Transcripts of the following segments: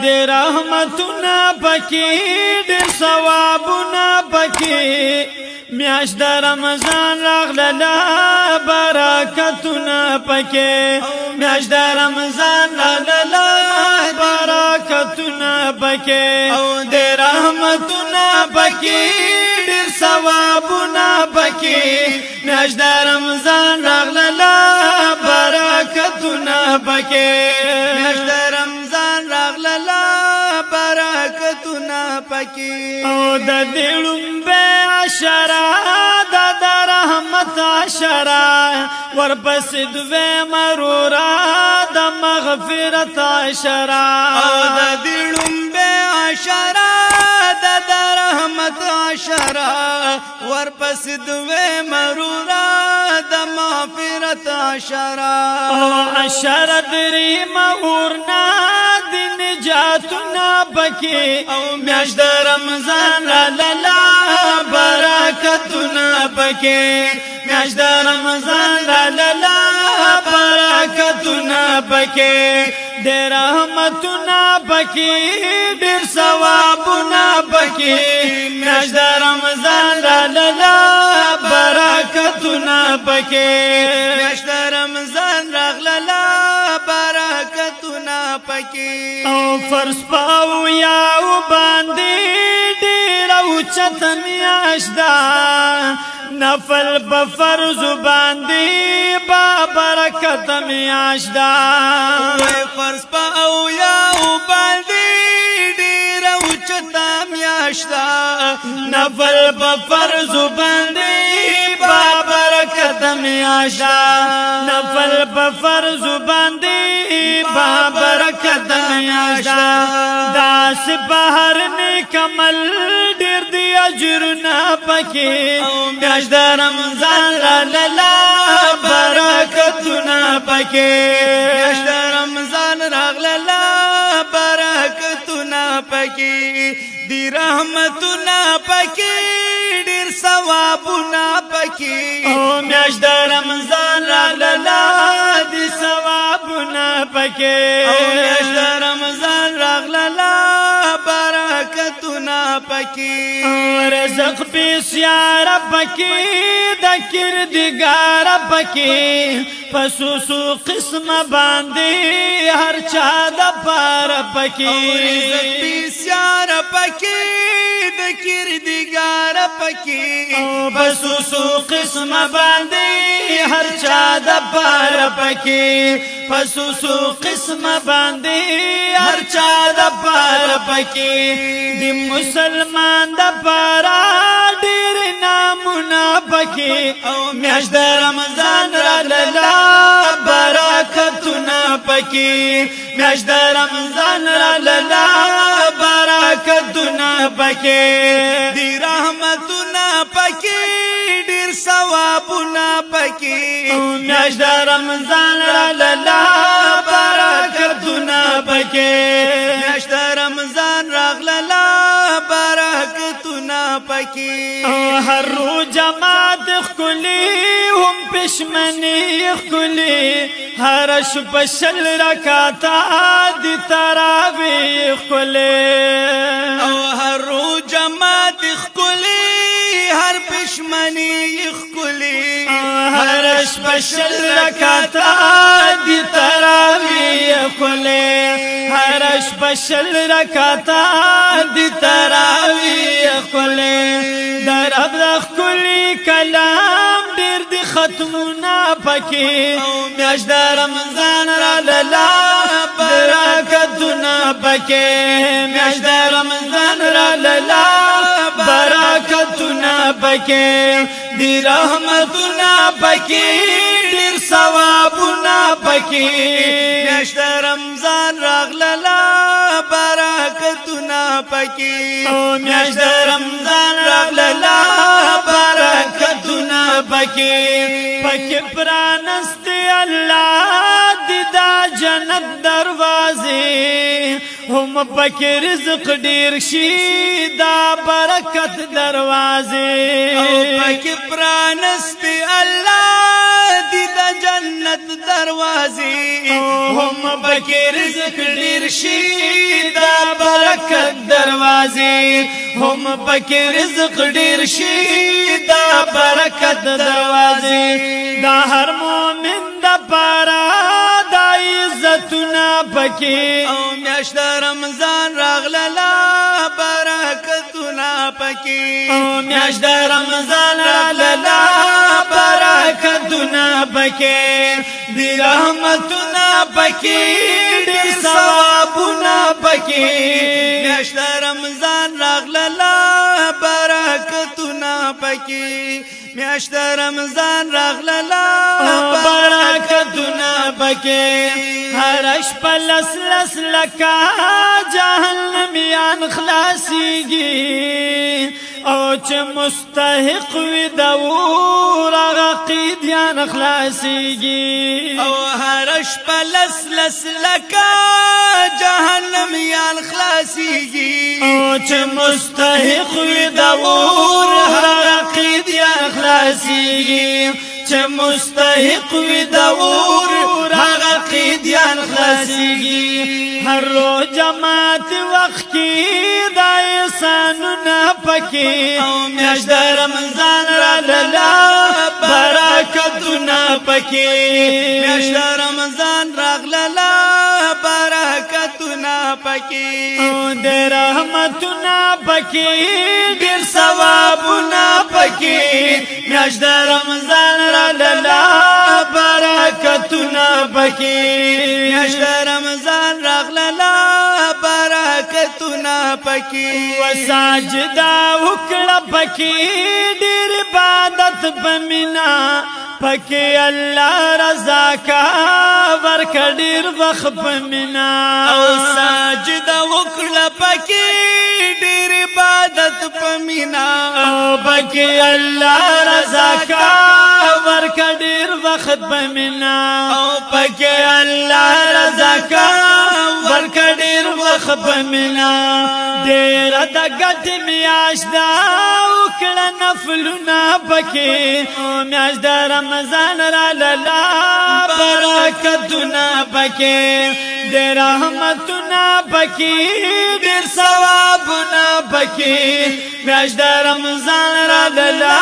دې رحمتونه پکې ډېر ثوابونه پکې میاشت د رمضان راغله برکتونه پکې میاشت د رمضان راغله برکتونه پکې او دې رحمتونه پکې ډېر ثوابونه پکې میاشت د رمضان راغله برکتونه پکې میاشت د رمضان راغله برکتونه پکې او د دې لومبه عشره د رحمت عشره ورپسې دوه مرورا د مغفرت عشره او د دې لومبه عشره د رحمت عشره ورپسې دوه مرورا د مغفرت عشره او عشره درې مورنا د نجاتنا پکې او میاشت د رمضان را لاله برکتونه پکې میاشت د رمضان را لاله برکتونه پکې د رحمتونه پکې ډېر ثوابونه پکې میاشت د رمضان را لاله برکتونه پکې میاشت د رمضان راغله برکتونه پکې او فرض پاو یاو باندې ډېر اوچت میاشت ده نفل په فرض باندې با برکت میاشت ده فرض پاو یاو باندې ډېر اوچت میاشت ده نفل په فرض باندې با برکت میاشت ده نفل په فرض باندې با برکت میاشت ده داس بهر نیک عمل ډېر دی اجرونه پکې میاشت د رمضان را لاله برکتونه پکې میاشت د رمضان راغله برکتونه پکې دی رحمتونه پکې ډېر ثوابونه پکې او میاشت د رمضان را لاله دی ثوابونه پکې او میاشت د رمضان راغله برکتونه پکې رزق بسیار پکې د کردګار پکې پسوسو قسم باندې هر چا د پار پکې رزق بسیار پکې د کردګار پکې پسوسو قسم باندې هر چا د پار پکې پسوسو قسم باندې هر چا د پار پکې د مسلمان د پارا ډېر نامونه پکې او میاشت د رمضان را لاله برکتونه پکې میاشت د رمضان را لاله برکتونه پکې دی رحمتونه پکې ډېر ثوابونه پکې میاشت د رمضان را لاله برکتونه پکې میاشت د رمضان راغله برکتونه پکې هر روز جماعت خلی هم پښمنی خلی هر شپه شل رکعاته د تراویح خلی او هر روز جماعت خلی هر پښمنی خلی هر شپه شل رکعاته د تراویح خلی هر شپه شل رکعاته د تراویح خلی در رب د خلی کلام ډېر د ختمونه پکې میاشت د رمضان را لاله برکتونه پکې میاشت د رمضان را لاله برکتونه پکې دی رحمتونه پکې ډېر ثوابونه پکې میاشت د رمضان راغله برکتونه پکې میاشت د رمضان راغله برکتونه پکې پکې پرانستې الله د جنت دروازې هم پکې رزق ډېر شي دا برکت دروازې او پکې پرانستې الله د جنت دروازې هم پکې رزق ډېر شي دا دروازې هم پکې رزق ډیر شي دا برکت دروازې دا هر مؤمن د پاره د عزتونه پکې او میاشت رمضان راغله برکتونه پکې او میاشت رمضان راغله برکتونه پکې دی رحمتونه پکې ډېر ثوابونه پکې میاشت رمضان راغله برکتونه پکې میاشت رمضان راغله برکتونه پکې هر شپه لس لکه جهنميان خلاصيږي او چې مستحق وي د اور هغه قیدیان خلاصيږي او هر شپه لس لکه جهنميان خلاصيږي او چې مستحق وي د اور هغه قیدیان خلاصيږي چې مستحق وي د اور هغه قیدیان خلاصيږي هر روز جماعت وخت کې د احسانونه پکې او میاشت رمضان را لاله برکتونه پکې میاشت رمضان راغله برکتونه پکې او د رحمتونه پکې ډېر ثوابونه پکې میاشت رمضان را لاله برکتونه پکې میاشت رمضان راغله برکتونه پکې وساجدا وکړه پکې ډېر عبادت بمینا پکې الله رضا کا ورک ډېر وخت بمینا او ساجدا وکړه پکې ډېر عبادت بمینا او پکې الله رضا کا ورک ډېر وخت بمینا او پکې الله رضا کا ورک ډېر وخت بمینا ډېر د ګټ میاشت دا وکړه نفلونه پکې او میاشت د رمضان را لاله برکتونه پکې ډېر رحمتونه پکې ډېر ثوابونه پکې میاشت د رمضان را لاله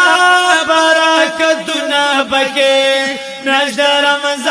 برکتونه پکې میاشت د رمضان